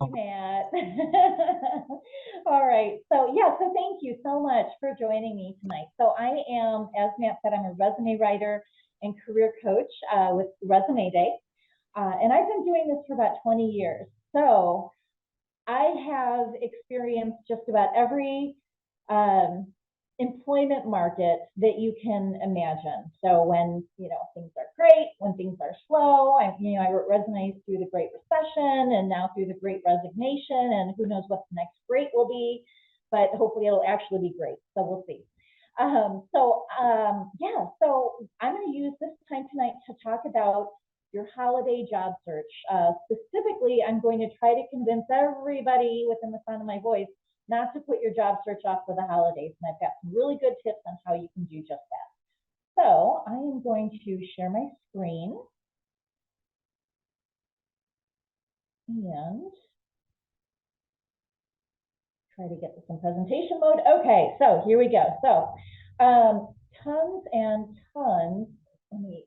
Hey, Matt. All right. So yeah, so thank you so much for joining me tonight. So I am, as Matt said, I'm a resume writer and career coach with ResuMAYDAY. And I've been doing this for about 20 years. So I have experienced just about every um, employment market that you can imagine. So when things are great, when things are slow, I wrote resumes through the Great Recession and now through the Great Resignation, and who knows what the next great will be, but hopefully it'll actually be great. So we'll see. Yeah, so I'm going to use this time tonight to talk about your holiday job search. Specifically, I'm going to try to convince everybody within the sound of my voice not to put your job search off for the holidays. And I've got some really good tips on how you can do just that. So I am going to share my screen and try to get this in presentation mode. Okay, so here we go. So tons and tons. Let me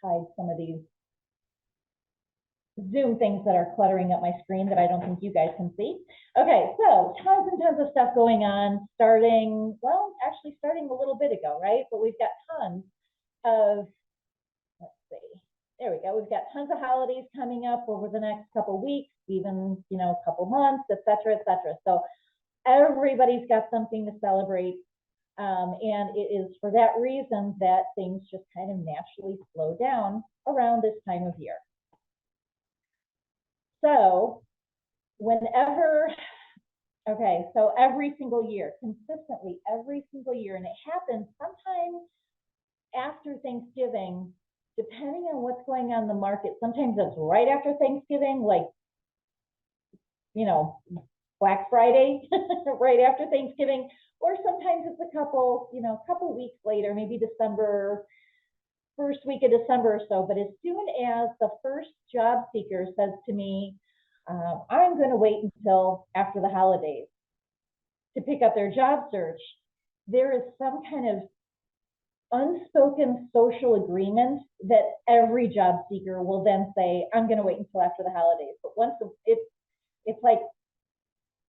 hide some of these Zoom things that are cluttering up my screen that I don't think you guys can see. Okay, so tons and tons of stuff going on, starting a little bit ago, right? But we've got tons of, let's see, there we go. We've got tons of holidays coming up over the next couple weeks, even, a couple months, et cetera, et cetera. So everybody's got something to celebrate. And it is for that reason that things just kind of naturally slow down around this time of year. So so every single year, consistently every single year, and it happens sometimes after Thanksgiving, depending on what's going on in the market. Sometimes it's right after Thanksgiving, like, Black Friday, right after Thanksgiving, or sometimes it's a couple weeks later, maybe December, first week of December or so. But as soon as the first job seeker says to me, I'm going to wait until after the holidays to pick up their job search, there is some kind of unspoken social agreement that every job seeker will then say, I'm going to wait until after the holidays. But once it's like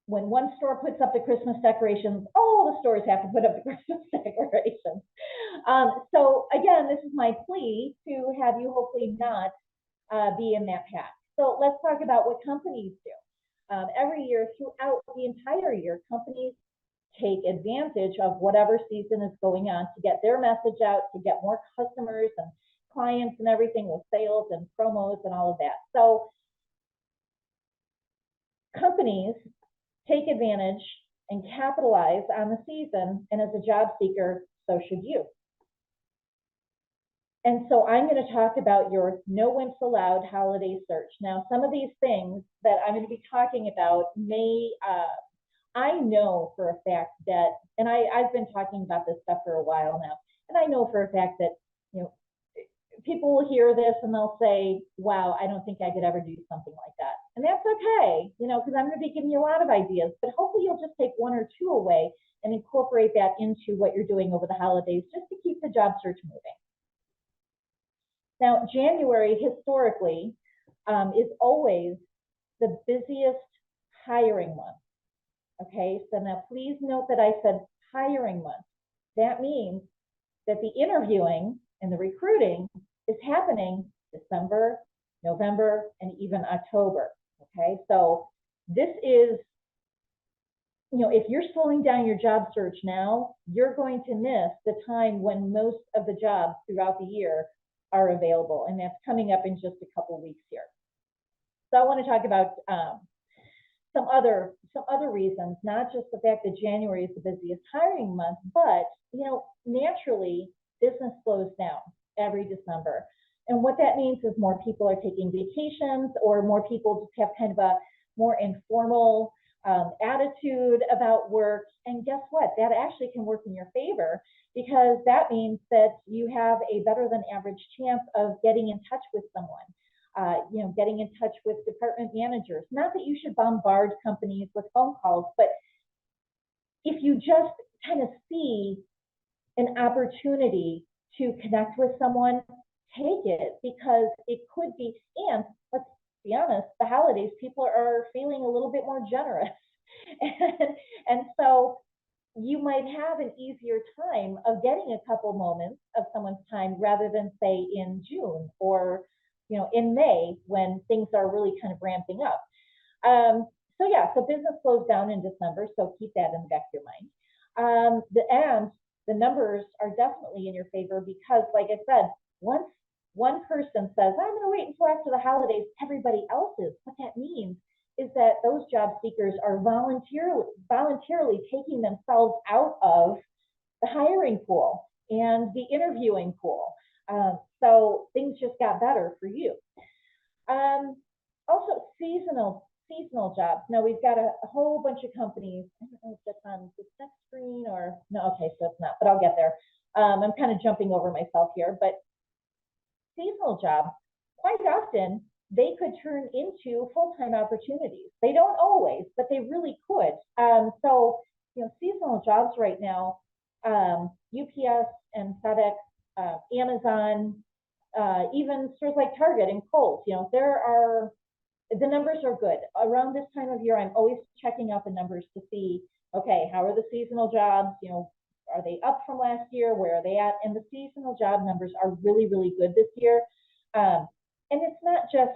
when one store puts up the Christmas decorations, all the stores have to put up the Christmas decorations. So again, this is my plea to have you hopefully not be in that path. So let's talk about what companies do. Every year, throughout the entire year, companies take advantage of whatever season is going on to get their message out, to get more customers and clients and everything with sales and promos and all of that. So companies take advantage and capitalize on the season, and as a job seeker, so should you. And so I'm going to talk about your no wimps allowed holiday search. Now, some of these things that I'm going to be talking about I know for a fact that, and I've been talking about this stuff for a while now, and I know for a fact that, people will hear this and they'll say, wow, I don't think I could ever do something like that. And that's okay, because I'm going to be giving you a lot of ideas, but hopefully you'll just take one or two away and incorporate that into what you're doing over the holidays just to keep the job search moving. Now, January historically is always the busiest hiring month. Okay, so now please note that I said hiring month. That means that the interviewing and the recruiting is happening December, November, and even October. Okay, so this is, if you're slowing down your job search now, you're going to miss the time when most of the jobs throughout the year are available, and that's coming up in just a couple weeks here. So I want to talk about some other reasons, not just the fact that January is the busiest hiring month, but naturally business slows down every December. And what that means is more people are taking vacations, or more people just have kind of a more informal attitude about work. And guess what? That actually can work in your favor, because that means that you have a better than average chance of getting in touch with someone. Getting in touch with department managers. Not that you should bombard companies with phone calls, but if you just kind of see an opportunity to connect with someone, take it, because it could be, and be honest, the holidays, people are feeling a little bit more generous. And so you might have an easier time of getting a couple moments of someone's time rather than say in June or, in May when things are really kind of ramping up. So yeah, so business slows down in December, so keep that in the back of your mind. And the numbers are definitely in your favor because, like I said, once one person says, I'm going to wait until after the holidays, everybody else is. What that means is that those job seekers are voluntarily taking themselves out of the hiring pool and the interviewing pool. So things just got better for you. Also, seasonal jobs. Now we've got a whole bunch of companies. I don't know if that's on this next screen or no. Okay, so it's not, but I'll get there. I'm kind of jumping over myself here, but seasonal jobs, quite often, they could turn into full-time opportunities. They don't always, but they really could. So, seasonal jobs right now, UPS and FedEx, Amazon, even stores like Target and Kohl's, the numbers are good. Around this time of year, I'm always checking out the numbers to see, okay, how are the seasonal jobs? Are they up from last year? Where are they at? And the seasonal job numbers are really, really good this year. And it's not just,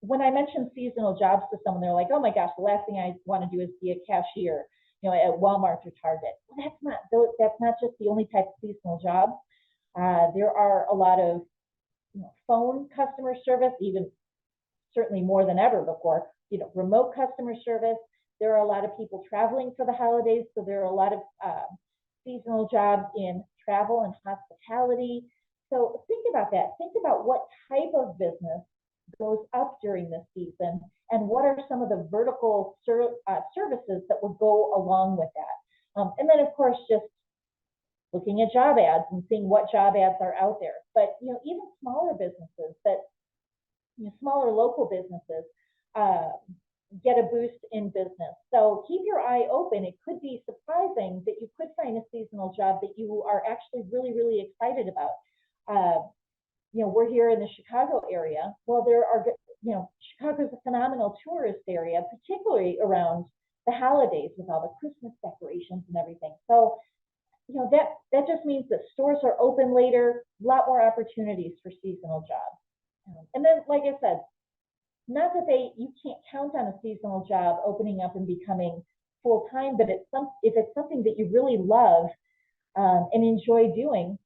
when I mention seasonal jobs to someone, they're like, oh my gosh, the last thing I want to do is be a cashier, at Walmart or Target. Well, that's not just the only type of seasonal job. There are a lot of phone customer service, even certainly more than ever before, remote customer service. There are a lot of people traveling for the holidays, so there are a lot of seasonal jobs in travel and hospitality. So think about that. Think about what type of business goes up during this season and what are some of the vertical services that would go along with that. And then, of course, just looking at job ads and seeing what job ads are out there. But, even smaller businesses smaller local businesses get a boost in business. So keep your eye open. It could be surprising that you could find a seasonal job that you are actually really, really excited about. We're here in the Chicago area. Well, Chicago's a phenomenal tourist area, particularly around the holidays with all the Christmas decorations and everything. So, that just means that stores are open later, a lot more opportunities for seasonal jobs. And then, like I said, not that you can't count on a seasonal job opening up and becoming full-time, but if it's something that you really love and enjoy doing,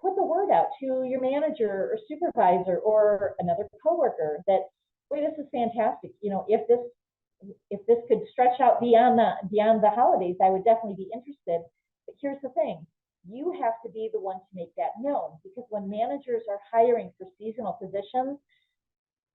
put the word out to your manager or supervisor or another coworker that, wait, this is fantastic. If this could stretch out beyond the holidays, I would definitely be interested. But here's the thing. You have to be the one to make that known, because when managers are hiring for seasonal positions,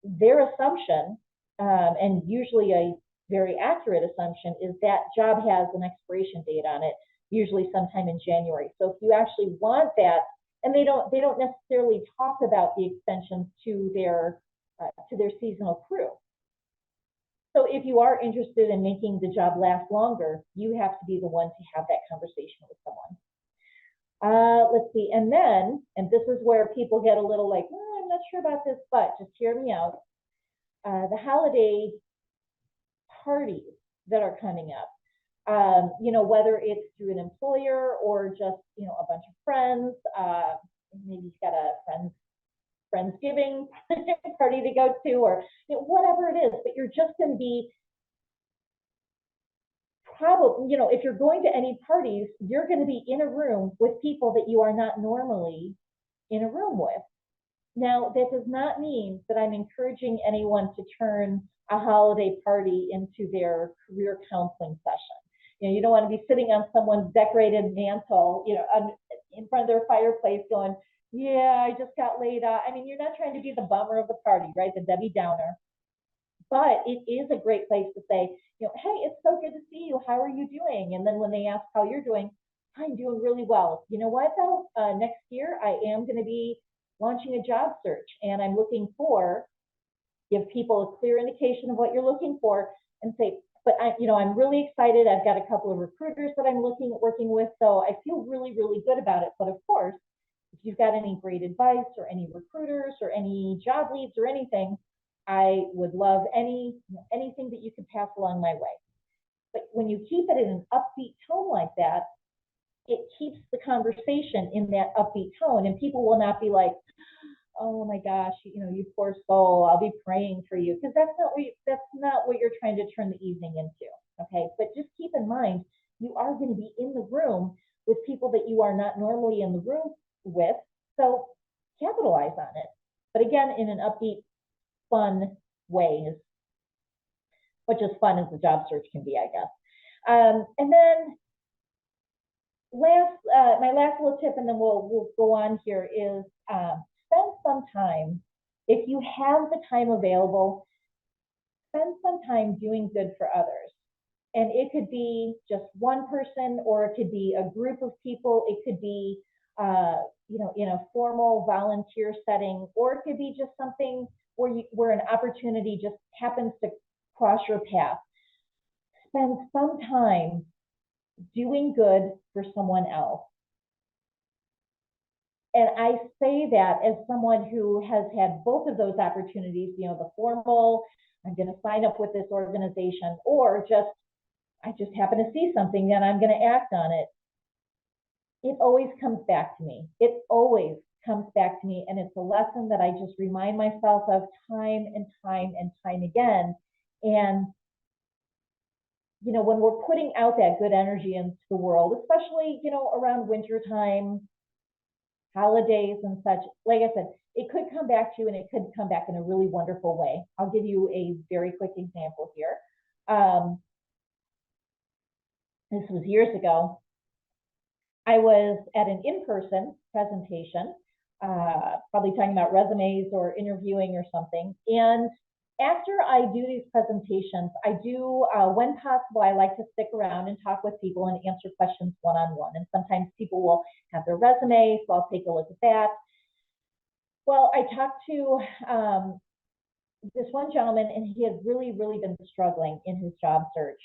their assumption, and usually a very accurate assumption, is that job has an expiration date on it, usually sometime in January. So if you actually want that, and they don't necessarily talk about the extensions to their seasonal crew. So if you are interested in making the job last longer, you have to be the one to have that conversation with someone. Let's see, and this is where people get a little like, I'm not sure about this, but just hear me out. The holiday parties that are coming up, whether it's through an employer or just, a bunch of friends, maybe you've got a Friendsgiving party to go to, or whatever it is, but you're just going to be probably, if you're going to any parties, you're going to be in a room with people that you are not normally in a room with. Now, that does not mean that I'm encouraging anyone to turn a holiday party into their career counseling session. You don't want to be sitting on someone's decorated mantle, in front of their fireplace going, yeah, I just got laid off. I mean, you're not trying to be the bummer of the party, right? The Debbie Downer. But it is a great place to say, hey, it's so good to see you. How are you doing? And then when they ask how you're doing, I'm doing really well. You know what, though? Next year, I am going to be launching a job search, and I'm looking for, give people a clear indication of what you're looking for, and say, but I'm really excited. I've got a couple of recruiters that I'm working with, so I feel really, really good about it. But of course, if you've got any great advice or any recruiters or any job leads or anything, I would love anything that you could pass along my way. But when you keep it in an upbeat tone like that, it keeps the conversation in that upbeat tone, and people will not be like, oh my gosh, you poor soul, I'll be praying for you, because that's not what you're trying to turn the evening into. Okay, but just keep in mind, you are going to be in the room with people that you are not normally in the room with, so capitalize on it. But again, in an upbeat, fun way, which is fun as the job search can be, I guess. And then my last little tip, and then we'll go on here, is spend some time, if you have the time available, spend some time doing good for others. And it could be just one person, or it could be a group of people. It could be, in a formal volunteer setting, or it could be just something where an opportunity just happens to cross your path. Spend some time doing good for someone else. And I say that as someone who has had both of those opportunities, the formal, I'm going to sign up with this organization, or I just happen to see something and I'm going to act on it. It always comes back to me. It always comes back to me. And it's a lesson that I just remind myself of time and time and time again. And when we're putting out that good energy into the world, especially, around winter time, holidays and such, like I said, it could come back to you, and it could come back in a really wonderful way. I'll give you a very quick example here. This was years ago. I was at an in-person presentation, probably talking about resumes or interviewing or something. And after I do these presentations, I do, when possible, I like to stick around and talk with people and answer questions one-on-one. And sometimes people will have their resume, so I'll take a look at that. Well, I talked to this one gentleman, and he had really, really been struggling in his job search.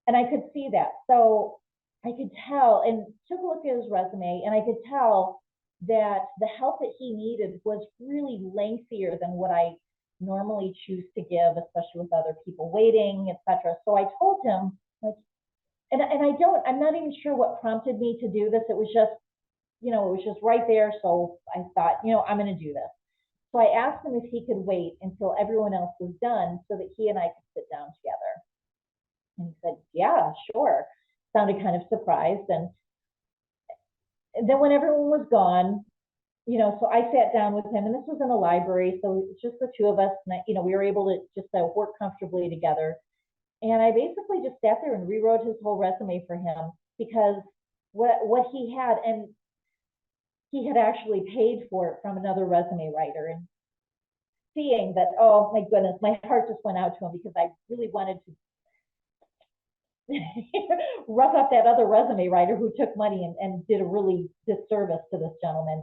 And I could see that. So I could tell, and took a look at his resume, and I could tell that the help that he needed was really lengthier than what I normally choose to give, especially with other people waiting, etc. So I told him, like, and I'm not even sure what prompted me to do this. It was just, it was just right there. So I thought, I'm going to do this. So I asked him if he could wait until everyone else was done so that he and I could sit down together. And he said, yeah, sure. Sounded kind of surprised. And then when everyone was gone, so I sat down with him, and this was in a library, so it's just the two of us, and we were able to just work comfortably together. And I basically just sat there and rewrote his whole resume for him, because what he had, and he had actually paid for it from another resume writer. And seeing that, oh my goodness, my heart just went out to him, because I really wanted to rough up that other resume writer who took money and did a really disservice to this gentleman.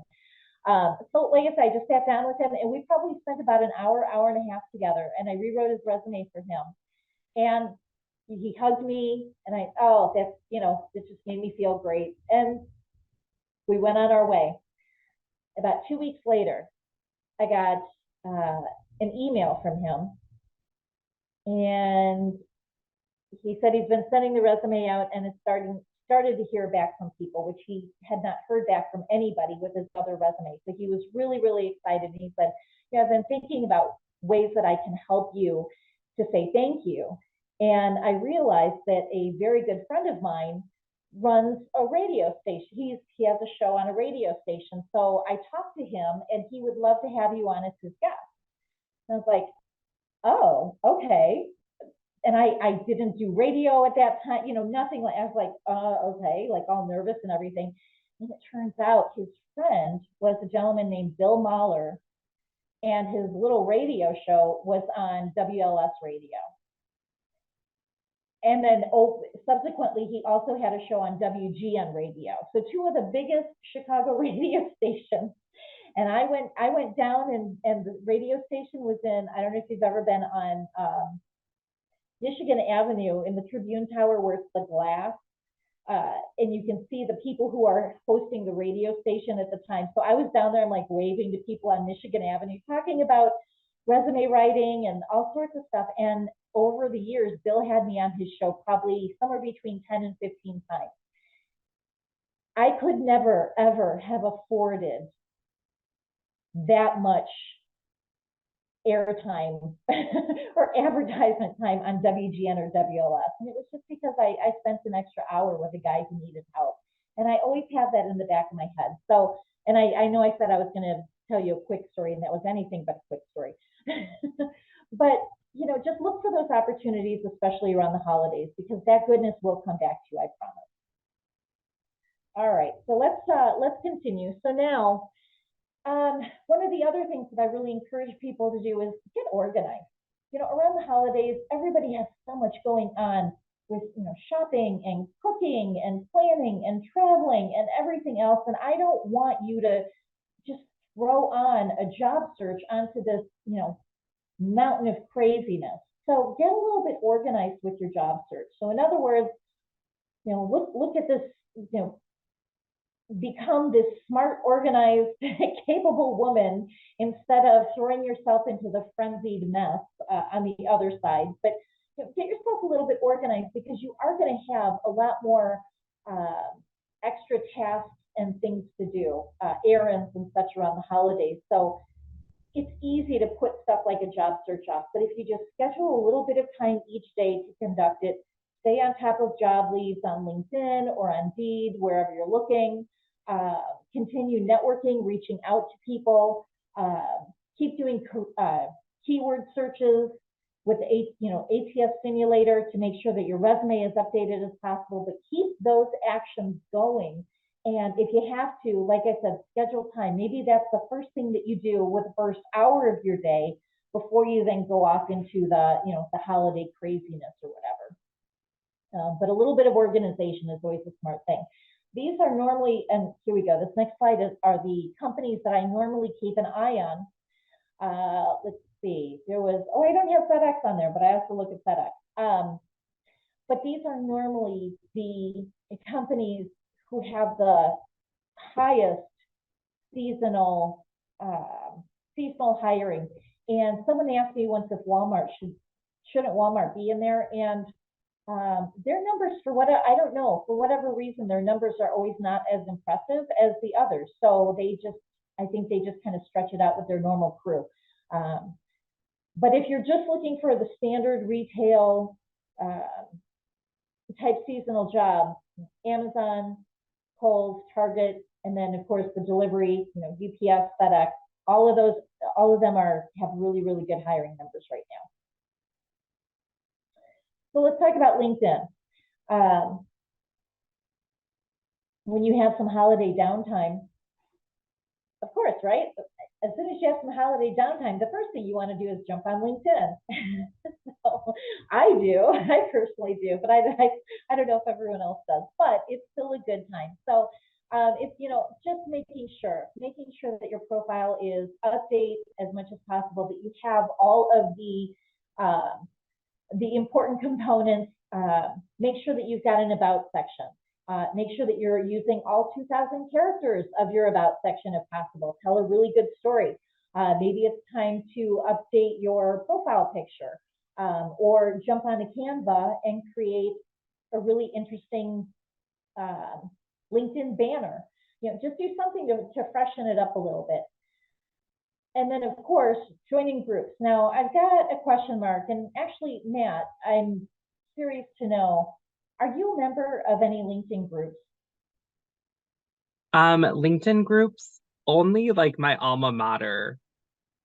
So like I said, I just sat down with him, and we probably spent about an hour and a half together, and I rewrote his resume for him. And he hugged me, and it just made me feel great. And we went on our way. About 2 weeks later, I got an email from him, and he said he's been sending the resume out, and it's started to hear back from people, which he had not heard back from anybody with his other resume. So he was really, really excited. And he said, I've been thinking about ways that I can help you to say thank you. And I realized that a very good friend of mine runs a radio station. He has a show on a radio station. So I talked to him, and he would love to have you on as his guest. And I was like, oh, okay. And I didn't do radio at that time, nothing. Like, I was like, okay, like all nervous and everything. And it turns out his friend was a gentleman named Bill Mahler, and his little radio show was on WLS radio. And then subsequently, he also had a show on WGN radio. So two of the biggest Chicago radio stations. And I went down, and the radio station was in, I don't know if you've ever been on Michigan Avenue in the Tribune Tower, where it's the glass, and you can see the people who are hosting the radio station at the time. So I was down there, I'm like waving to people on Michigan Avenue, talking about resume writing and all sorts of stuff. And over the years, Bill had me on his show probably somewhere between 10 and 15 times. I could never, ever have afforded that much airtime or advertisement time on WGN or WLS. And it was just because I spent an extra hour with a guy who needed help. And I always have that in the back of my head. So, and I know I said I was going to tell you a quick story, and that was anything but a quick story. But, you know, just look for those opportunities, especially around the holidays, because that goodness will come back to you, I promise. All right, so let's continue. So now, one of the other things that I really encourage people to do is get organized. You know, around the holidays, everybody has so much going on with, you know, shopping and cooking and planning and traveling and everything else. And I don't want you to just throw on a job search onto this, you know, mountain of craziness. So get a little bit organized with your job search. So in other words, you know, look at this, you know, become this smart, organized, capable woman instead of throwing yourself into the frenzied mess on the other side. But you know, get yourself a little bit organized, because you are going to have a lot more extra tasks and things to do, errands and such around the holidays. So it's easy to put stuff like a job search off. But if you just schedule a little bit of time each day to conduct it, stay on top of job leads on LinkedIn or on Indeed, wherever you're looking. Continue networking, reaching out to people. Keep doing keyword searches with the ATS simulator to make sure that your resume is updated as possible. But keep those actions going. And if you have to, like I said, schedule time. Maybe that's the first thing that you do with the first hour of your day before you then go off into the, you know, the holiday craziness or whatever. But a little bit of organization is always a smart thing. These are normally, and here we go, this next slide are the companies that I normally keep an eye on. Let's see, there was, I don't have FedEx on there, but I have to look at FedEx. But these are normally the companies who have the highest seasonal hiring. And someone asked me once if Walmart shouldn't Walmart be in there, and their numbers, for what I don't know, for whatever reason, their numbers are always not as impressive as the others. So I think they just kind of stretch it out with their normal crew. But if you're just looking for the standard retail type seasonal job, Amazon, Kohl's, Target, and then of course the delivery, you know, UPS, FedEx, all of them have really, really good hiring numbers right now. So let's talk about LinkedIn. When you have some holiday downtime, of course, right? As soon as you have some holiday downtime, the first thing you want to do is jump on LinkedIn. So I do, I personally do, but I don't know if everyone else does, but it's still a good time. So it's, you know, just making sure that your profile is updated as much as possible, that you have all of the important components. Make sure that you've got an about section. Make sure that you're using all 2,000 characters of your about section if possible. Tell a really good story. Maybe it's time to update your profile picture, or jump on a Canva and create a really interesting LinkedIn banner. You know, just do something to freshen it up a little bit. And then, of course, joining groups. Now, I've got a question mark, and actually, Matt, I'm curious to know, are you a member of any LinkedIn groups? LinkedIn groups, only like my alma mater,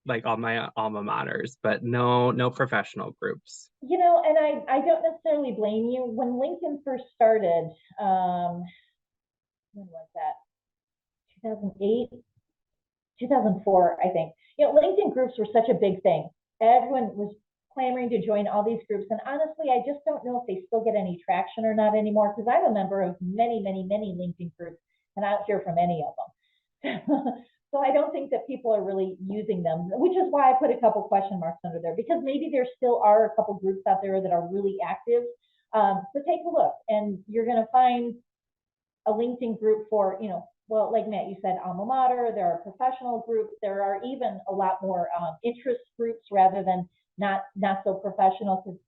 like all my alma maters, but no professional groups. You know, and I don't necessarily blame you. When LinkedIn first started, when was that? 2008, 2004, I think. You know, LinkedIn groups were such a big thing. Everyone was clamoring to join all these groups. And honestly, I just don't know if they still get any traction or not anymore, because I'm a member of many, many, many LinkedIn groups, and I don't hear from any of them. So I don't think that people are really using them, which is why I put a couple question marks under there, because maybe there still are a couple groups out there that are really active. So take a look, and you're going to find a LinkedIn group for, you know, well, like Matt, you said alma mater, there are professional groups, there are even a lot more interest groups rather than not so professional, because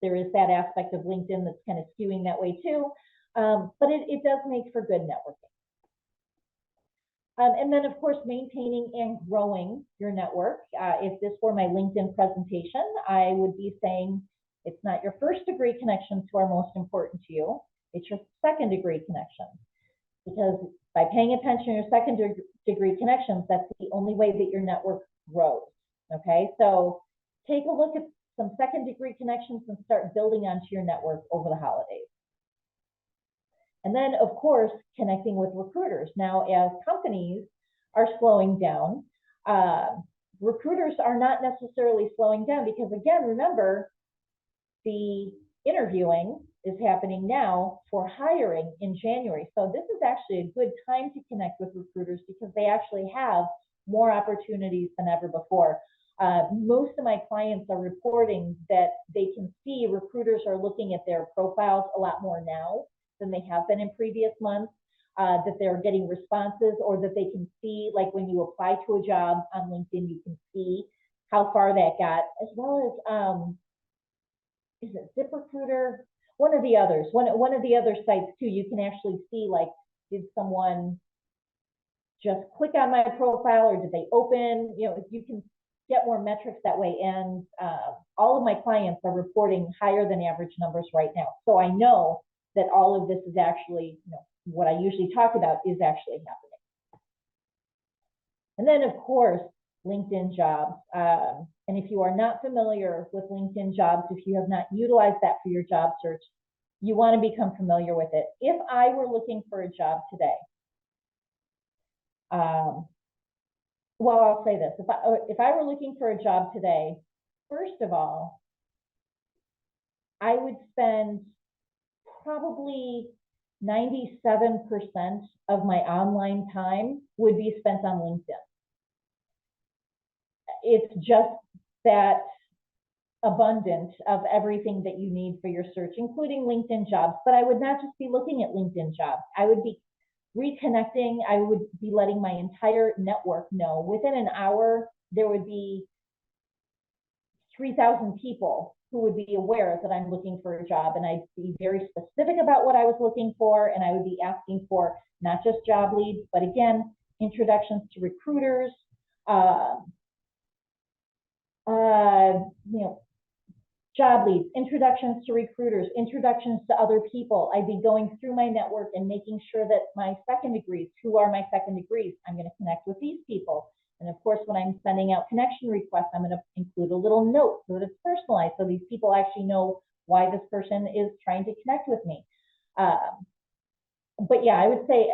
there is that aspect of LinkedIn that's kind of skewing that way too. But it does make for good networking. And then, of course, maintaining and growing your network. If this were my LinkedIn presentation, I would be saying it's not your first degree connections who are most important to you. It's your second degree connections. Because by paying attention to your second degree connections, that's the only way that your network grows. Okay, so take a look at some second degree connections and start building onto your network over the holidays. And then, of course, connecting with recruiters. Now, as companies are slowing down, recruiters are not necessarily slowing down because, again, remember, the interviewing is happening now for hiring in January. So this is actually a good time to connect with recruiters because they actually have more opportunities than ever before. Most of my clients are reporting that they can see recruiters are looking at their profiles a lot more now than they have been in previous months, that they're getting responses, or that they can see, like when you apply to a job on LinkedIn, you can see how far that got, as well as, is it ZipRecruiter? One of the others, one of the other sites too, you can actually see, like, did someone just click on my profile or did they open? You know, you can get more metrics that way. And all of my clients are reporting higher than average numbers right now. So I know that all of this is actually, you know, what I usually talk about is actually happening. And then, of course, LinkedIn jobs. And if you are not familiar with LinkedIn jobs, if you have not utilized that for your job search, you want to become familiar with it. If I were looking for a job today, well, I'll say this. If I were looking for a job today, first of all, I would spend probably 97% of my online time would be spent on LinkedIn. It's just that abundant of everything that you need for your search, including LinkedIn jobs. But I would not just be looking at LinkedIn jobs. I would be reconnecting. I would be letting my entire network know. Within an hour, there would be 3,000 people who would be aware that I'm looking for a job, and I'd be very specific about what I was looking for, and I would be asking for not just job leads, but again, introductions to recruiters, you know, job leads, introductions to recruiters, introductions to other people. I'd be going through my network and making sure that my second degrees, who are my second degrees, I'm going to connect with these people. And of course, when I'm sending out connection requests, I'm going to include a little note so that it's personalized, so these people actually know why this person is trying to connect with me. But yeah, I would say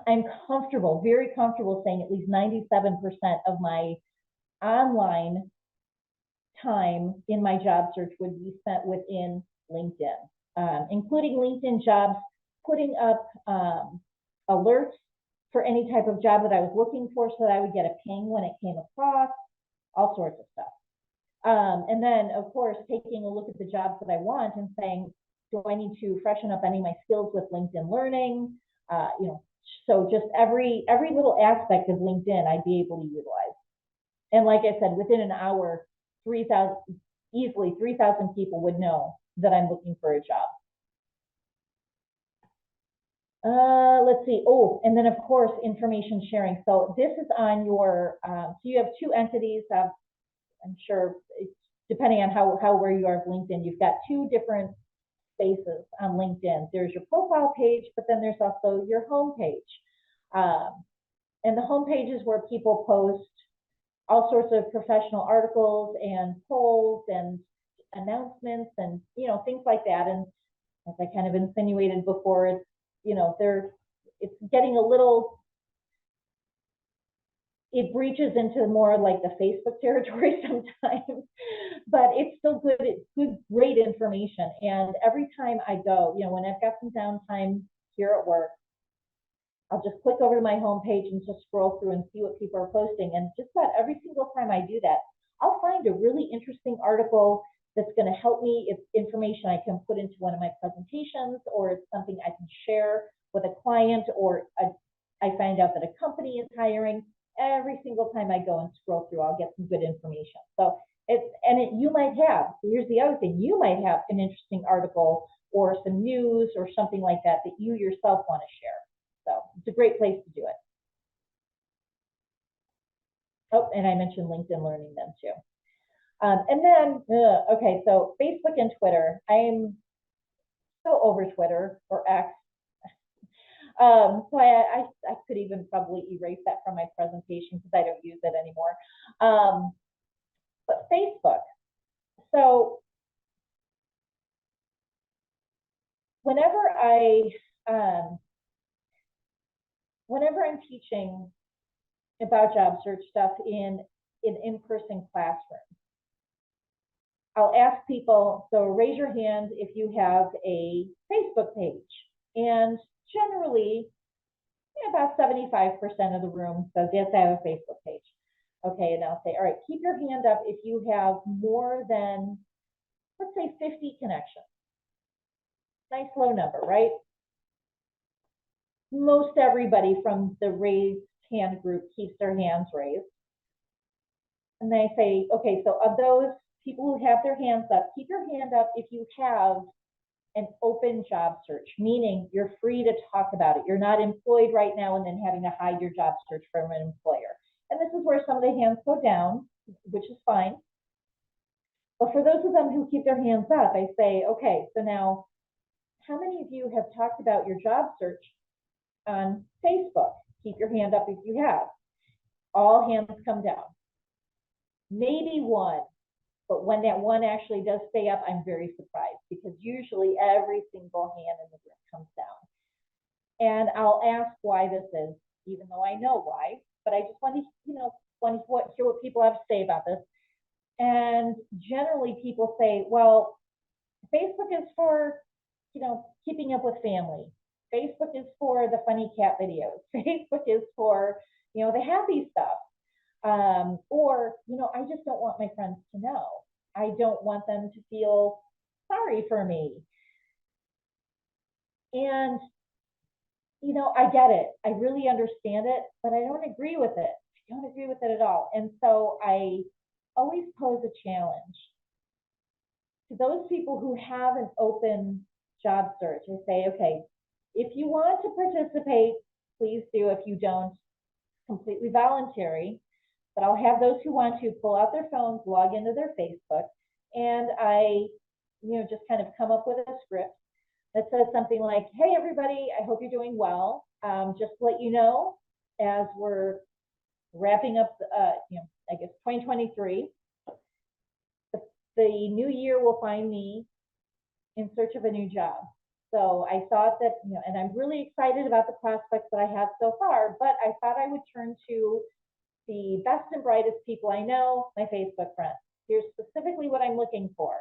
I'm comfortable, very comfortable saying at least 97% of my online time in my job search would be spent within LinkedIn, including LinkedIn jobs, putting up alerts for any type of job that I was looking for so that I would get a ping when it came across, all sorts of stuff. And then, of course, taking a look at the jobs that I want and saying, do I need to freshen up any of my skills with LinkedIn Learning? You know, so just every little aspect of LinkedIn I'd be able to utilize. And like I said, within an hour, easily 3,000 people would know that I'm looking for a job. Let's see. Oh, and then of course, information sharing. So this is on your, so you have two entities. I'm sure it's depending on where you are of LinkedIn, you've got two different spaces on LinkedIn. There's your profile page, but then there's also your home page. And the home page is where people post all sorts of professional articles and polls and announcements and, you know, things like that. And as I kind of insinuated before, it's, you know, it's getting a little, it breaches into more like the Facebook territory sometimes, but it's still good. It's good, great information. And every time I go, you know, when I've got some downtime here at work, I'll just click over to my homepage and just scroll through and see what people are posting. And just about every single time I do that, I'll find a really interesting article that's going to help me. It's information I can put into one of my presentations, or it's something I can share with a client or I find out that a company is hiring, every single time I go and scroll through, I'll get some good information. So you might have, here's the other thing, you might have an interesting article or some news or something like that that you yourself want to share. So it's a great place to do it. Oh, and I mentioned LinkedIn Learning then too. And then, okay, so Facebook and Twitter. I'm so over Twitter or X. So I could even probably erase that from my presentation because I don't use it anymore. But Facebook. So whenever I'm teaching about job search stuff in in-person classrooms, I'll ask people, so raise your hand if you have a Facebook page. And generally, about 75% of the room says, yes, I have a Facebook page. Okay, and I'll say, all right, keep your hand up if you have more than, let's say, 50 connections. Nice low number, right? Most everybody from the raised hand group keeps their hands raised. And they say, okay, so of those people who have their hands up, keep your hand up if you have an open job search, meaning you're free to talk about it. You're not employed right now and then having to hide your job search from an employer. And this is where some of the hands go down, which is fine. But for those of them who keep their hands up, I say, okay, so now how many of you have talked about your job search on Facebook? Keep your hand up if you have. All hands come down. Maybe one. But when that one actually does stay up, I'm very surprised because usually every single hand in the group comes down. And I'll ask why this is, even though I know why, but I just want to, hear what people have to say about this. And generally people say, well, Facebook is for, keeping up with family. Facebook is for the funny cat videos. Facebook is for, the happy stuff. Or, I just don't want my friends to know. I don't want them to feel sorry for me. And, I get it. I really understand it, but I don't agree with it. I don't agree with it at all. And so I always pose a challenge to those people who have an open job search. I say, okay, if you want to participate, please do. If you don't, completely voluntary. But I'll have those who want to pull out their phones, log into their Facebook, and I, just kind of come up with a script that says something like, hey, everybody, I hope you're doing well. Just to let you know, as we're wrapping up, I guess 2023, the new year will find me in search of a new job. So I thought that, and I'm really excited about the prospects that I have so far, but I thought I would turn to the best and brightest people I know, my Facebook friends. Here's specifically what I'm looking for.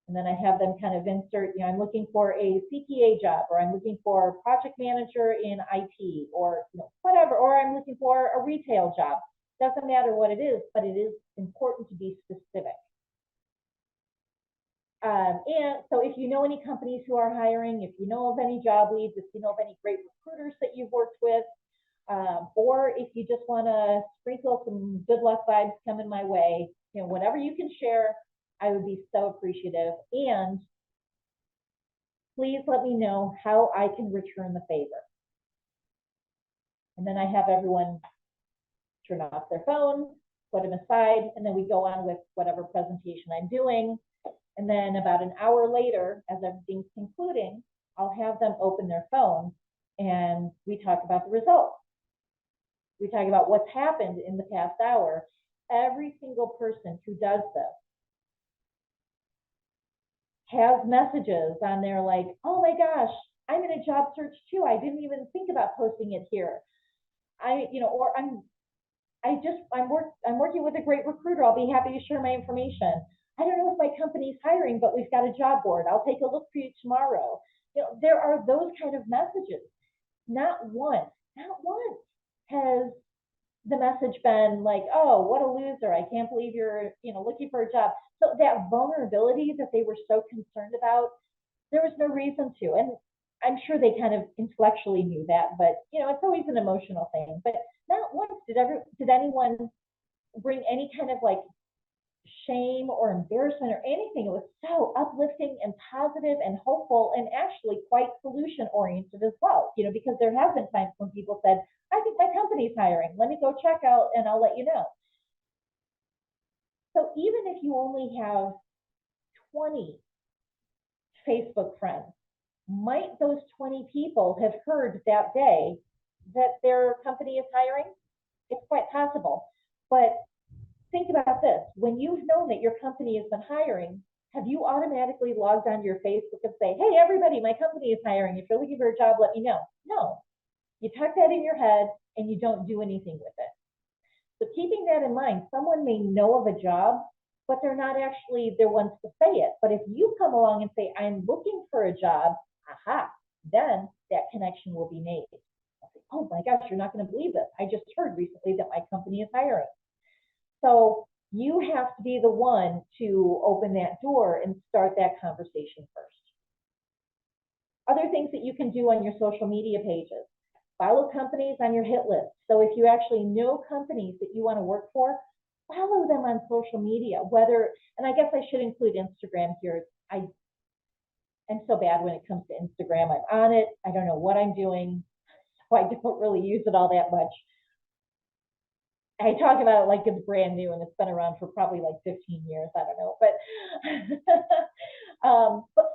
And then I have them kind of insert, I'm looking for a CPA job, or I'm looking for a project manager in IT, or whatever, or I'm looking for a retail job. Doesn't matter what it is, but it is important to be specific. And so if you know any companies who are hiring, if you know of any job leads, if you know of any great recruiters that you've worked with, or if you just want to sprinkle some good luck vibes coming my way, whatever you can share, I would be so appreciative. And please let me know how I can return the favor. And then I have everyone turn off their phone, put them aside, and then we go on with whatever presentation I'm doing. And then about an hour later, as everything's concluding, I'll have them open their phone and we talk about the results. We talk about what's happened in the past hour. Every single person who does this has messages on there like, oh my gosh, I'm in a job search too. I didn't even think about posting it here. I'm working with a great recruiter. I'll be happy to share my information. I don't know if my company's hiring, but we've got a job board. I'll take a look for you tomorrow. There are those kind of messages. Not once has the message been like, oh, what a loser. I can't believe you're, looking for a job. So that vulnerability that they were so concerned about, there was no reason to. And I'm sure they kind of intellectually knew that, but it's always an emotional thing. But not once did anyone bring any kind of like shame or embarrassment or anything. It was so uplifting and positive and hopeful, and actually quite solution oriented as well. Because there have been times when people said, I think my company's hiring. Let me go check out and I'll let you know. So even if you only have 20 Facebook friends, might those 20 people have heard that day that their company is hiring? It's quite possible. But think about this. When you've known that your company has been hiring, have you automatically logged onto your Facebook and say, hey, everybody, my company is hiring. If you're looking for a job, let me know. No. You tuck that in your head and you don't do anything with it. So keeping that in mind, someone may know of a job, but they're not actually the ones to say it. But if you come along and say, I'm looking for a job, then that connection will be made. Oh my gosh, you're not going to believe this. I just heard recently that my company is hiring. So you have to be the one to open that door and start that conversation first. Other things that you can do on your social media pages. Follow companies on your hit list. So if you actually know companies that you want to work for, follow them on social media. And I guess I should include Instagram here. I'm so bad when it comes to Instagram. I'm on it. I don't know what I'm doing. So I don't really use it all that much. I talk about it like it's brand new and it's been around for probably like 15 years. I don't know, but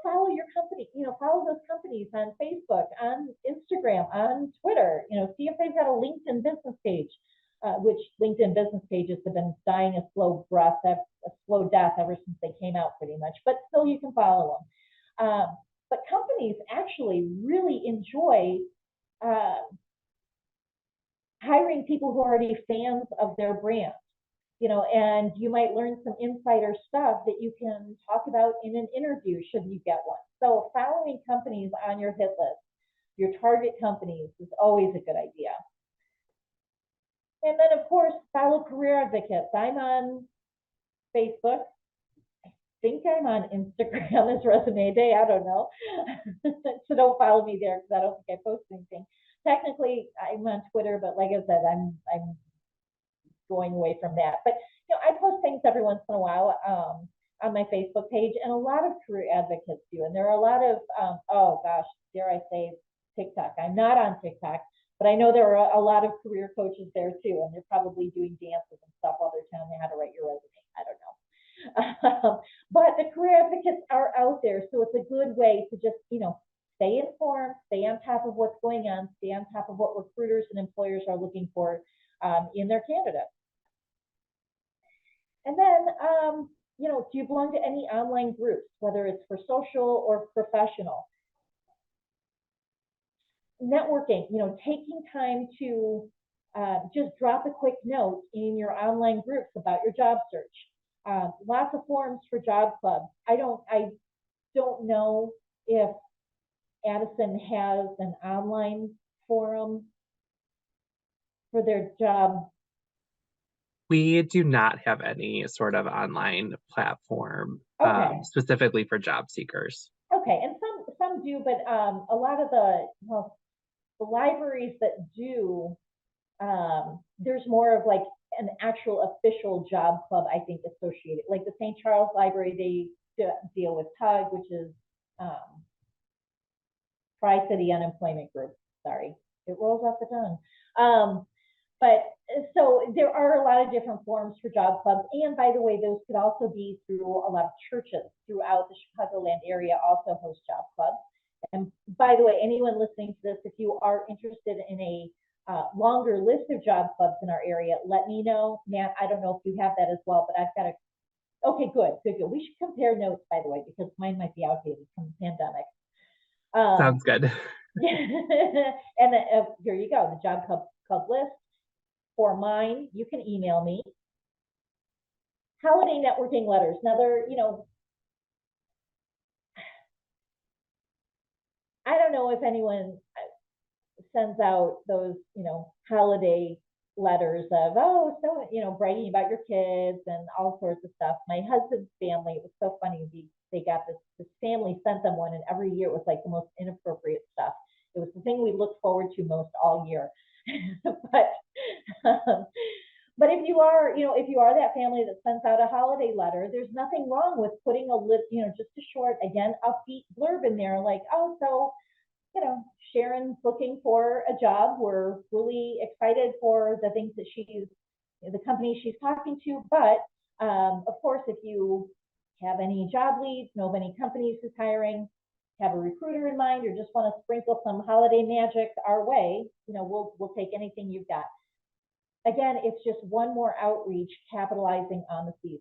follow your company. Follow those companies on Facebook, on Instagram, on Twitter. See if they've got a LinkedIn business page, which LinkedIn business pages have been dying a slow death ever since they came out, pretty much. But still, you can follow them. But companies actually really enjoy hiring people who are already fans of their brand, and you might learn some insider stuff that you can talk about in an interview should you get one. So following companies on your hit list, your target companies, is always a good idea. And then, of course, follow career advocates. I'm on Facebook. I think I'm on Instagram as ResuMAYDAY. I don't know. So don't follow me there because I don't think I post anything. Technically, I'm on Twitter, but like I said, I'm going away from that. But I post things every once in a while on my Facebook page, and a lot of career advocates do. And there are a lot of oh gosh, dare I say TikTok? I'm not on TikTok, but I know there are a lot of career coaches there too, and they're probably doing dances and stuff while they're telling you how to write your resume. I don't know. But the career advocates are out there, so it's a good way to just stay informed, stay on top of what's going on, stay on top of what recruiters and employers are looking for in their candidates. And then, do you belong to any online groups, whether it's for social or professional? Networking, taking time to just drop a quick note in your online groups about your job search. Lots of forums for job clubs. I don't know if Addison has an online forum for their job. We do not have any sort of online platform specifically for job seekers. Okay, and some do, but a lot of the libraries that do, there's more of like an actual official job club, I think, associated. Like the St. Charles Library, they deal with TUG, which is Tri-City Unemployment Group. Sorry, it rolls off the tongue. But so there are a lot of different forums for job clubs. And by the way, those could also be through a lot of churches throughout the Chicagoland area also host job clubs. And by the way, anyone listening to this, if you are interested in a longer list of job clubs in our area, let me know. Matt, I don't know if you have that as well, but I've got okay, good. We should compare notes, by the way, because mine might be outdated from the pandemic. Sounds good. And here you go, the job club list. For mine, you can email me. Holiday networking letters. Now, I don't know if anyone sends out those, holiday letters of, bragging about your kids and all sorts of stuff. My husband's family, it was so funny. They got this family sent them one, and every year it was like the most inappropriate stuff. thing we look forward to most all year. But but if you are, if you are that family that sends out a holiday letter, there's nothing wrong with putting a just a short, again, upbeat blurb in there, like, oh, so, Sharon's looking for a job. We're really excited for the things that the company she's talking to. But of course, if you have any job leads, know of any companies who's hiring, have a recruiter in mind, or just want to sprinkle some holiday magic our way, we'll take anything you've got. Again, it's just one more outreach capitalizing on the season.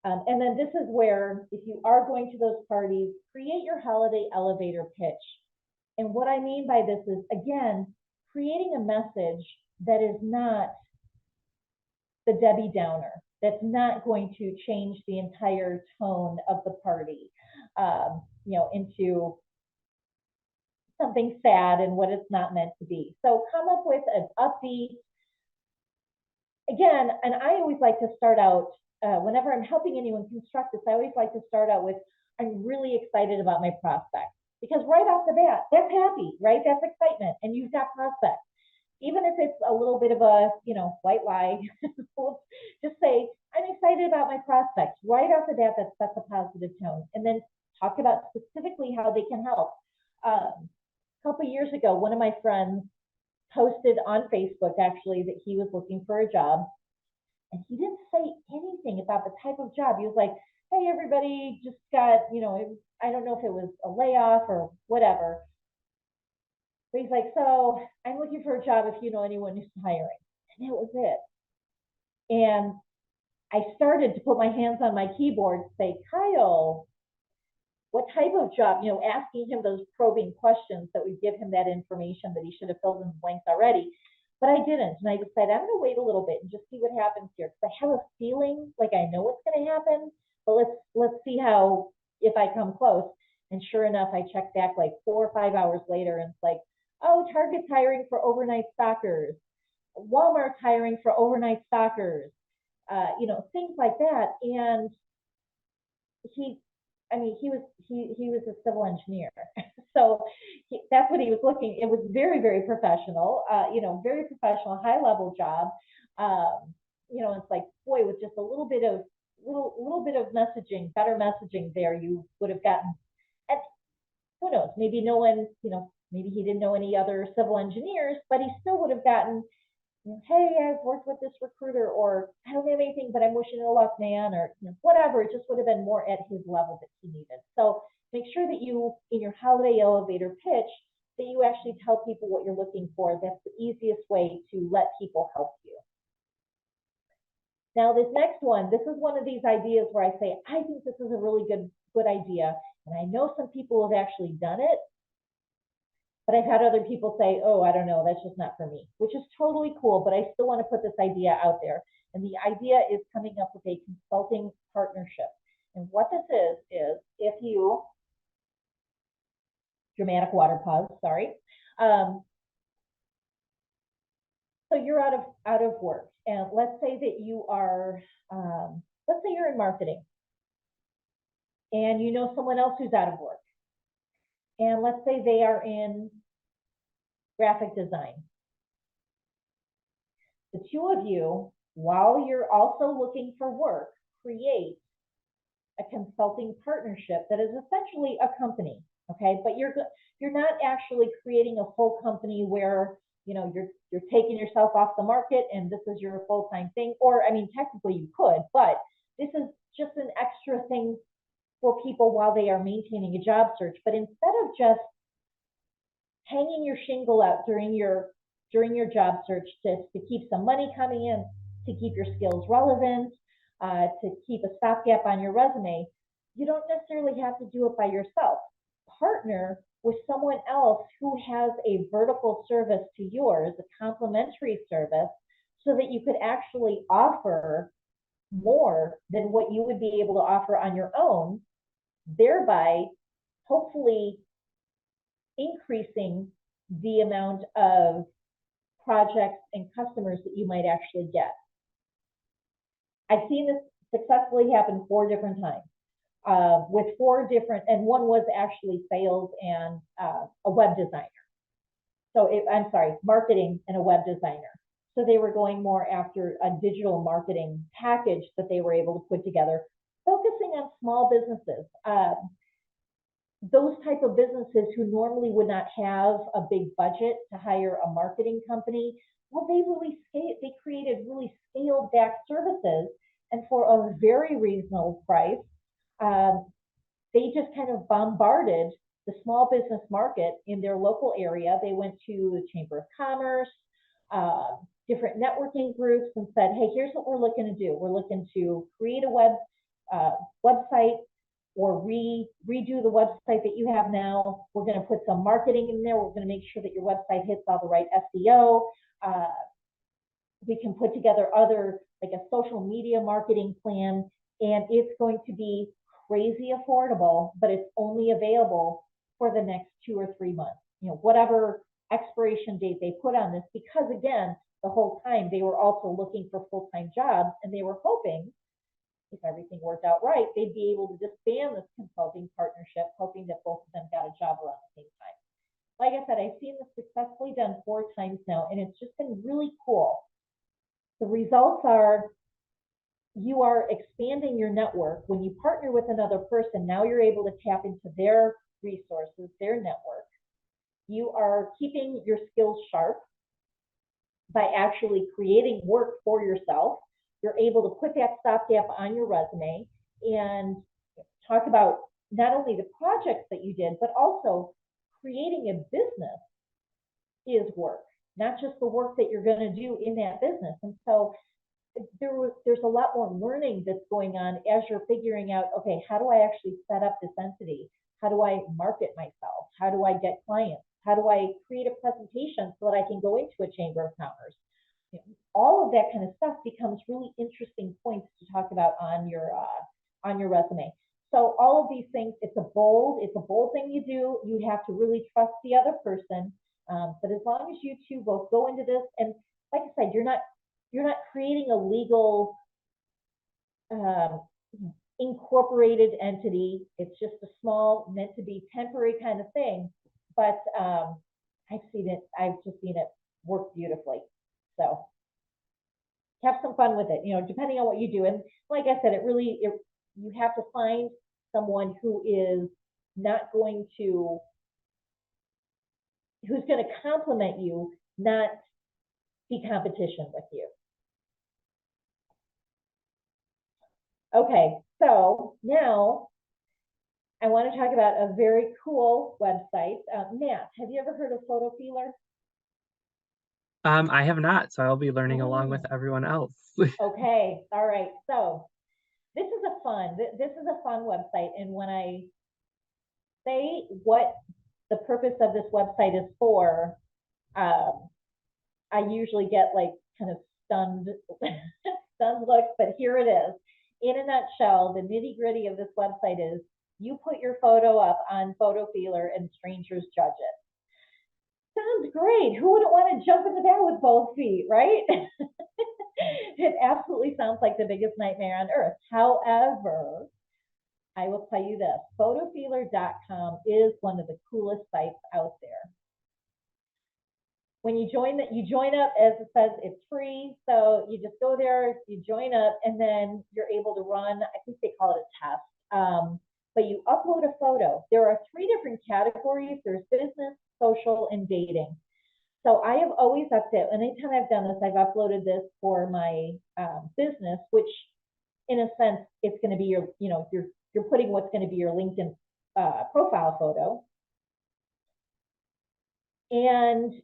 And then this is where, if you are going to those parties, create your holiday elevator pitch. And what I mean by this is, again, creating a message that is not the Debbie Downer, that's not going to change the entire tone of the party, into something sad and what it's not meant to be. So come up with an upbeat, again, and I always like to start out, whenever I'm helping anyone construct this, I always like to start out with, I'm really excited about my prospect. Because right off the bat, that's happy, right? That's excitement, and you've got prospects. Even if it's a little bit of a, white lie, just say, I'm excited about my prospects. Right off the bat, that sets a positive tone. And then talk about specifically how they can help. A couple of years ago, one of my friends posted on Facebook, actually, that he was looking for a job. And he didn't say anything about the type of job. He was like, hey, everybody just got, I don't know if it was a layoff or whatever. But he's like, so I'm looking for a job if you know anyone who's hiring. And that was it. And I started to put my hands on my keyboard and say, Kyle, what type of job, asking him those probing questions that would give him that information that he should have filled in the blanks already. But I didn't. And I decided I'm going to wait a little bit and just see what happens here. Because I have a feeling like I know what's going to happen. But let's see if I come close. And sure enough, I checked back like 4 or 5 hours later, and it's like, oh, Target's hiring for overnight stockers. Walmart's hiring for overnight stockers. Things like that. And he was a civil engineer. So that's what he was looking. It was very, very professional, very professional, high level job. It's like, boy, with just a little bit of messaging, better messaging there, you would have gotten, and who knows, maybe no one, maybe he didn't know any other civil engineers, but he still would have gotten, hey, I've worked with this recruiter, or I don't have anything, but I'm wishing you luck, man, or whatever. It just would have been more at his level that he needed. So make sure that you, in your holiday elevator pitch, that you actually tell people what you're looking for. That's the easiest way to let people help you. Now, this next one, this is one of these ideas where I say, I think this is a really good idea. And I know some people have actually done it, but I've had other people say, oh, I don't know, that's just not for me, which is totally cool, but I still want to put this idea out there. And the idea is coming up with a consulting partnership. And what this is if you, dramatic water pause, sorry. So you're out of work, and let's say that you are, let's say you're in marketing, and you know someone else who's out of work. And let's say they are in graphic design. The two of you, while you're also looking for work, create a consulting partnership that is essentially a company, okay? But you're not actually creating a full company where you're taking yourself off the market and this is your full-time thing. Or, I mean, technically you could, but this is just an extra thing for people while they are maintaining a job search. But instead of just hanging your shingle out during your job search to keep some money coming in, to keep your skills relevant, to keep a stopgap on your resume, you don't necessarily have to do it by yourself. Partner with someone else who has a vertical service to yours, a complementary service, so that you could actually offer more than what you would be able to offer on your own, thereby hopefully increasing the amount of projects and customers that you might actually get. I've seen this successfully happen 4 different times. with 4 different, and one was actually sales and a web designer. So I'm sorry, marketing and a web designer. So they were going more after a digital marketing package that they were able to put together, focusing on small businesses. Those type of businesses who normally would not have a big budget to hire a marketing company, well, they created really scaled back services, and for a very reasonable price, they just kind of bombarded the small business market in their local area. They went to the Chamber of Commerce, different networking groups, and said, hey, here's what we're looking to do. We're looking to create a website or redo the website that you have now. We're going to put some marketing in there. We're going to make sure that your website hits all the right SEO. We can put together like a social media marketing plan, and it's going to be crazy affordable, but it's only available for the next 2 or 3 months. Whatever expiration date they put on this, because again, the whole time they were also looking for full-time jobs, and they were hoping, if everything worked out right, they'd be able to disband this consulting partnership, hoping that both of them got a job around the same time. Like I said, I've seen this successfully done 4 times now, and it's just been really cool. The results are, you are expanding your network. When you partner with another person, now you're able to tap into their resources, their network. You are keeping your skills sharp by actually creating work for yourself. You're able to put that stopgap on your resume and talk about not only the projects that you did, but also creating a business is work, not just the work that you're going to do in that business. And so there's a lot more learning that's going on as you're figuring out, okay, how do I actually set up this entity? How do I market myself? How do I get clients? How do I create a presentation so that I can go into a Chamber of Commerce? All of that kind of stuff becomes really interesting points to talk about on your resume. So all of these things, it's a bold thing you do. You have to really trust the other person. But as long as you two both go into this, and like I said, you're not creating a legal incorporated entity. It's just a small, meant to be temporary kind of thing. But I've just seen it work beautifully. So have some fun with it, depending on what you do. And like I said, you have to find someone who's going to complement you, not be competition with you. Okay, so now I want to talk about a very cool website. Matt, have you ever heard of Photo Feeler? I have not, so I'll be learning along with everyone else. Okay, all right. So this is a fun website, and when I say what the purpose of this website is for, I usually get like kind of stunned looks, but here it is. In a nutshell, the nitty gritty of this website is you put your photo up on Photo Feeler and strangers judge it. Sounds great. Who wouldn't want to jump into that with both feet, right? It absolutely sounds like the biggest nightmare on earth. However, I will tell you this, photofeeler.com is one of the coolest sites out there. When you join up, as it says, it's free. So you just go there, you join up, and then you're able to run, I think they call it a test. But you upload a photo. There are 3 different categories. There's business, social, and dating. So I have always updated, anytime I've done this, I've uploaded this for my business, which in a sense, it's going to be you're putting what's going to be your LinkedIn profile photo. And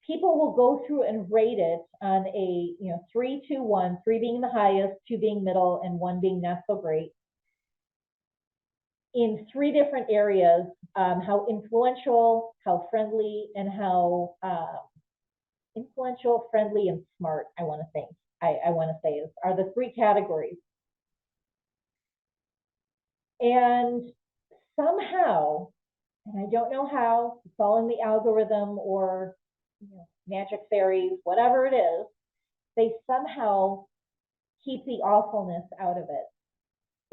people will go through and rate it on a 3, 2, 1, 3 being the highest, 2 being middle, and 1 being not so great, in 3 different areas: how influential, how friendly, and how influential, friendly, and smart. I want to say are the 3 categories. And somehow, and I don't know how, it's all in the algorithm or magic fairies, whatever it is, they somehow keep the awfulness out of it.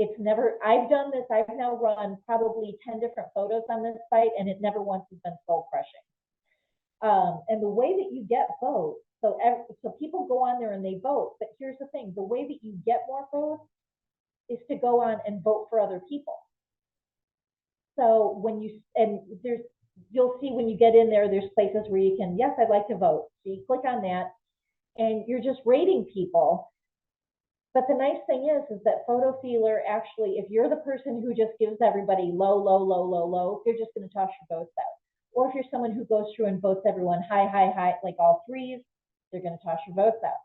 It's never, I've done this, I've now run probably 10 different photos on this site, and it never once has been soul crushing. And the way that you get votes, so people go on there and they vote, but here's the thing, the way that you get more votes is to go on and vote for other people. So when you, and you'll see when you get in there, there's places where you can, yes, I'd like to vote. So you click on that and you're just rating people. But the nice thing is that Photo Feeler actually, if you're the person who just gives everybody low, low, low, low, low, they're just going to toss your votes out. Or if you're someone who goes through and votes everyone high, high, high, like all threes, they're going to toss your votes out.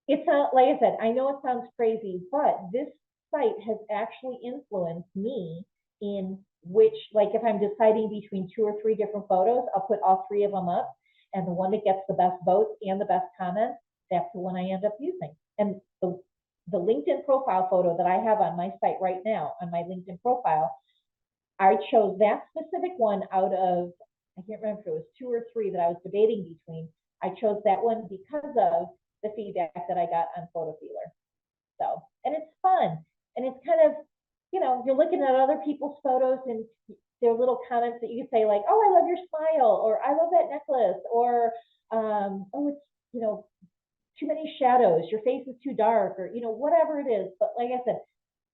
It's not, like I said, I know it sounds crazy, but this site has actually influenced me in which, like if I'm deciding between 2 or 3 different photos, I'll put all 3 of them up, and the one that gets the best votes and the best comments, that's the one I end up using. And the LinkedIn profile photo that I have on my site right now, on my LinkedIn profile, I chose that specific one out of, I can't remember if it was 2 or 3 that I was debating between. I chose that one because of the feedback that I got on Photo Feeler. So, and it's fun. And it's kind of, you know, you're looking at other people's photos and there are little comments that you can say like, oh, I love your smile, or I love that necklace, or, oh, it's, you know, too many shadows, your face is too dark, or, you know, whatever it is. But like I said,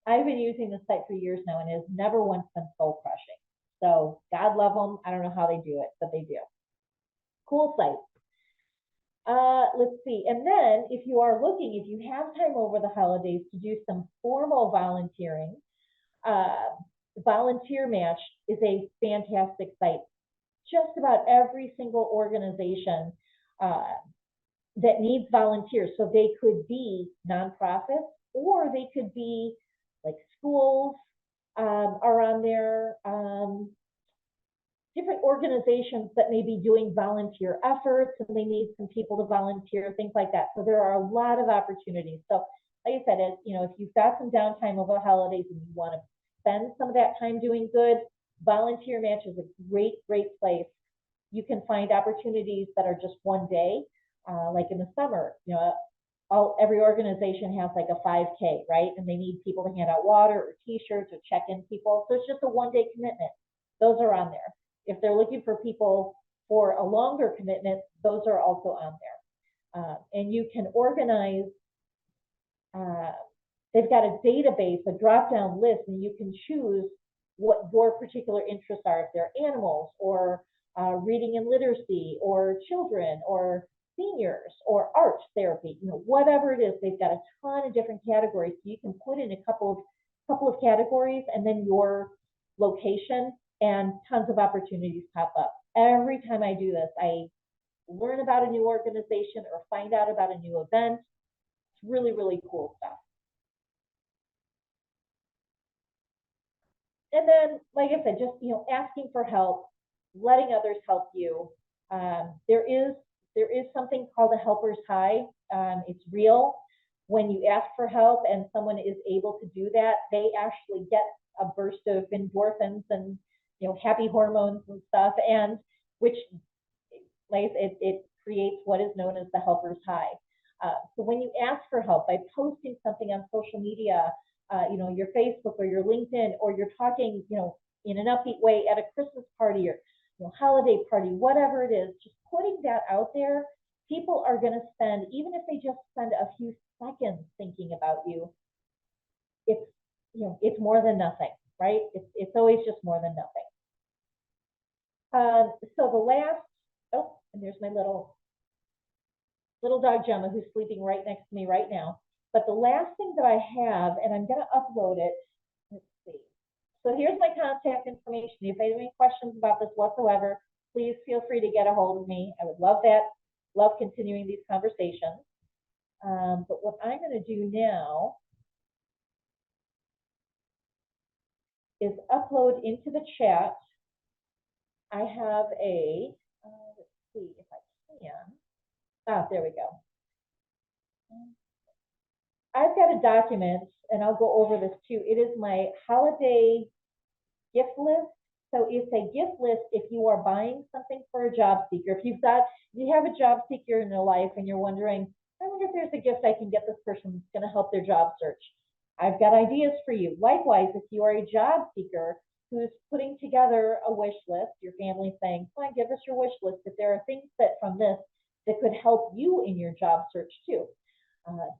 I've been using this site for years now and it has never once been soul crushing. So God love them. I don't know how they do it, but they do. Cool site. Let's see. And then if you are looking, if you have time over the holidays to do some formal volunteering, Volunteer Match is a fantastic site. Just about every single organization that needs volunteers. So they could be nonprofits or they could be like schools are on there. Different organizations that may be doing volunteer efforts and they need some people to volunteer, things like that. So there are a lot of opportunities. So like I said, you know, if you've got some downtime over the holidays and you want to spend some of that time doing good, Volunteer Match is a great, great place. You can find opportunities that are just one day, like in the summer, you know, every organization has like a 5K, right? And they need people to hand out water or t-shirts or check in people. So it's just a one-day commitment. Those are on there. If they're looking for people for a longer commitment, those are also on there. And you can organize, they've got a database, a drop-down list, and you can choose what your particular interests are. If they're animals or reading and literacy or children or seniors or arts therapy, you know, whatever it is, they've got a ton of different categories. So you can put in a couple of categories and then your location, and tons of opportunities pop up. Every time I do this, I learn about a new organization or find out about a new event. It's really, really cool stuff. And then, like I said, just, you know, asking for help, letting others help you. There is something called a helper's high. It's real. When you ask for help and someone is able to do that, they actually get a burst of endorphins and, you know, happy hormones and stuff, and which, like it creates what is known as the helper's high. So when you ask for help by posting something on social media, you know, your Facebook or your LinkedIn, or you're talking, you know, in an upbeat way at a Christmas party or, you know, holiday party, whatever it is, just putting that out there, people are going to spend, even if they just spend a few seconds thinking about you, it's, you know, it's more than nothing, right? It's always just more than nothing. So the last, oh, and there's my little dog Gemma who's sleeping right next to me right now. But the last thing that I have, and I'm going to upload it, let's see. So here's my contact information. If you have any questions about this whatsoever, please feel free to get a hold of me. I would love that. Love continuing these conversations. But what I'm going to do now is upload into the chat. I have a, let's see if I can. Ah, there we go. I've got a document, and I'll go over this too. It is my holiday gift list. So it's a gift list if you are buying something for a job seeker. If you have a job seeker in your life and you're wondering, I wonder if there's a gift I can get this person that's going to help their job search. I've got ideas for you. Likewise, if you are a job seeker who's putting together a wish list, your family saying, come on, give us your wish list, if there are things that from this that could help you in your job search too.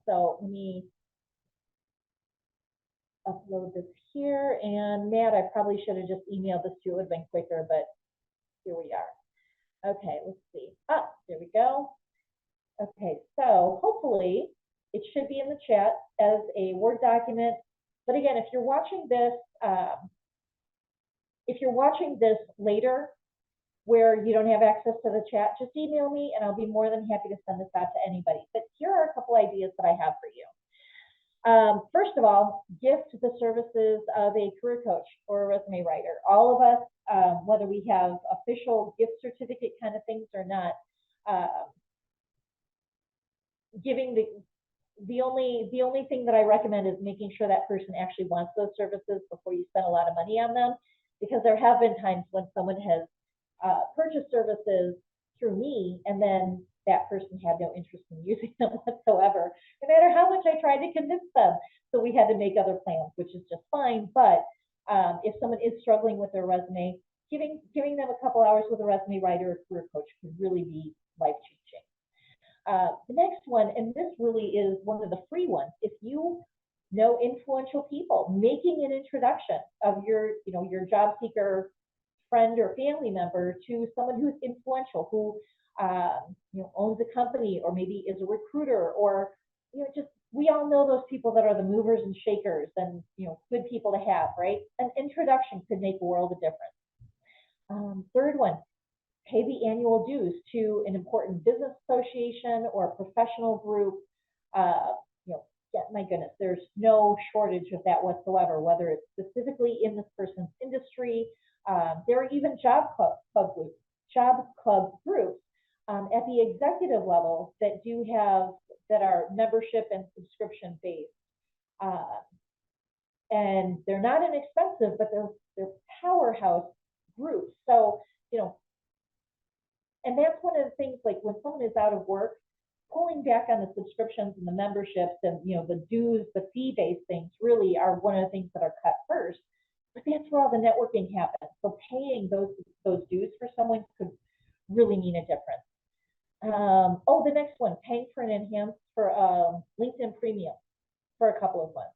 So let me upload this here. And Matt, I probably should have just emailed this to you. It would have been quicker, but here we are. Okay, let's see. Ah, there we go. Okay, so hopefully it should be in the chat as a Word document. But again, if you're watching this later where you don't have access to the chat, just email me and I'll be more than happy to send this out to anybody. But here are a couple ideas that I have for you. First of all, gift the services of a career coach or a resume writer. All of us, whether we have official gift certificate kind of things or not, giving the only thing that I recommend is making sure that person actually wants those services before you spend a lot of money on them, because there have been times when someone has purchased services through me and then that person had no interest in using them whatsoever, no matter how much I tried to convince them. So we had to make other plans, which is just fine. But if someone is struggling with their resume, giving them a couple hours with a resume writer or career coach can really be life-changing. The next one, and this really is one of the free ones, if you know influential people, making an introduction of your job seeker friend or family member to someone who's influential, who owns a company or maybe is a recruiter, or just, we all know those people that are the movers and shakers and good people to have, right? An introduction could make a world of difference. Third one, pay the annual dues to an important business association or professional group. Yeah, my goodness, there's no shortage of that whatsoever, whether it's specifically in this person's industry. There are even job club groups at the executive level that are membership and subscription based. And they're not inexpensive, but they're powerhouse groups. So, and that's one of the things, like when someone is out of work, pulling back on the subscriptions and the memberships and the dues, the fee-based things really are one of the things that are cut first. But that's where all the networking happens. So paying those dues for someone could really mean a difference. The next one, paying for an enhanced LinkedIn Premium for a couple of months.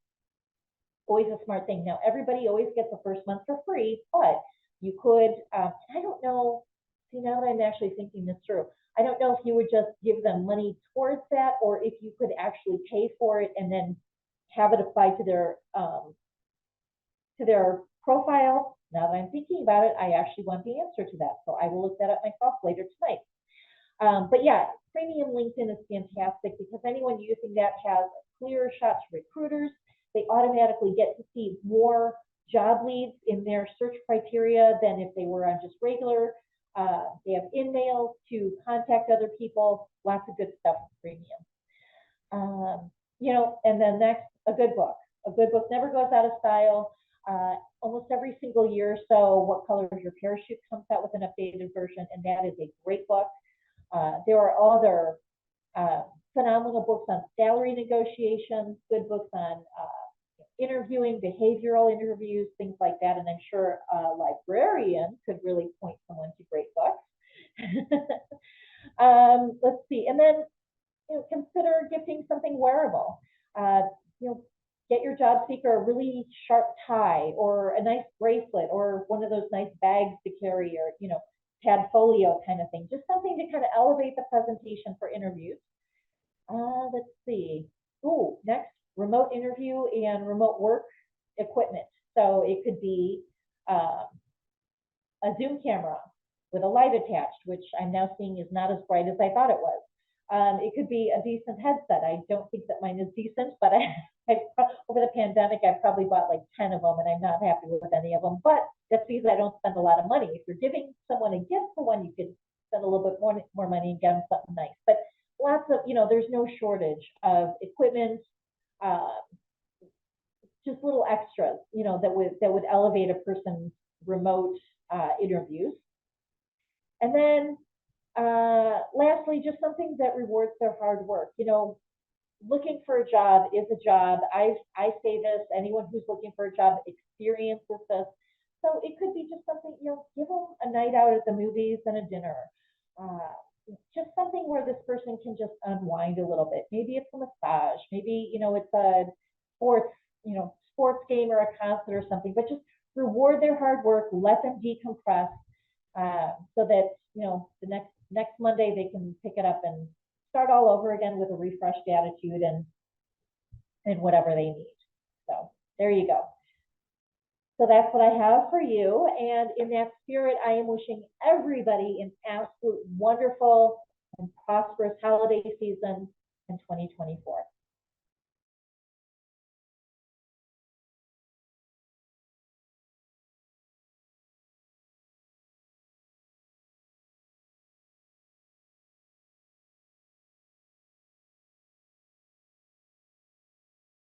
Always a smart thing. Now, everybody always gets the first month for free, but you could, I don't know, see, now that I'm actually thinking this through, I don't know if you would just give them money towards that, or if you could actually pay for it and then have it applied to their profile. Now that I'm thinking about it, I actually want the answer to that, so I will look that up myself later tonight. But yeah, premium LinkedIn is fantastic because anyone using that has a clearer shot to recruiters. They automatically get to see more job leads in their search criteria than if they were on just regular. They have in-mails to contact other people, lots of good stuff with premium. And then next, a good book. A good book never goes out of style. Almost every single year or so, What Color Is Your Parachute comes out with an updated version, and that is a great book. There are other phenomenal books on salary negotiations, good books on interviewing, behavioral interviews, things like that. And I'm sure a librarian could really point someone to great books. Let's see. And then consider gifting something wearable. Get your job seeker a really sharp tie or a nice bracelet or one of those nice bags to carry, or Padfolio kind of thing. Just something to kind of elevate the presentation for interviews. Let's see. Next, remote interview and remote work equipment. So it could be a Zoom camera with a light attached, which I'm now seeing is not as bright as I thought it was. It could be a decent headset. I don't think that mine is decent, but over the pandemic, I've probably bought like 10 of them, and I'm not happy with any of them. But that's because I don't spend a lot of money. If you're giving someone a gift for one, you could spend a little bit more money and get them something nice. But lots of, there's no shortage of equipment, just little extras, that would elevate a person's remote interviews. And then lastly, just something that rewards their hard work. looking for a job is a job. I say this, anyone who's looking for a job experiences this. So it could be just something, give them a night out at the movies and a dinner. Just something where this person can just unwind a little bit. Maybe it's a massage, maybe, it's a sports, sports game or a concert or something, but just reward their hard work, let them decompress, so that, the next Monday they can pick it up and start all over again with a refreshed attitude and whatever they need. So there you go. So that's what I have for you. And in that spirit, I am wishing everybody an absolute wonderful and prosperous holiday season in 2024.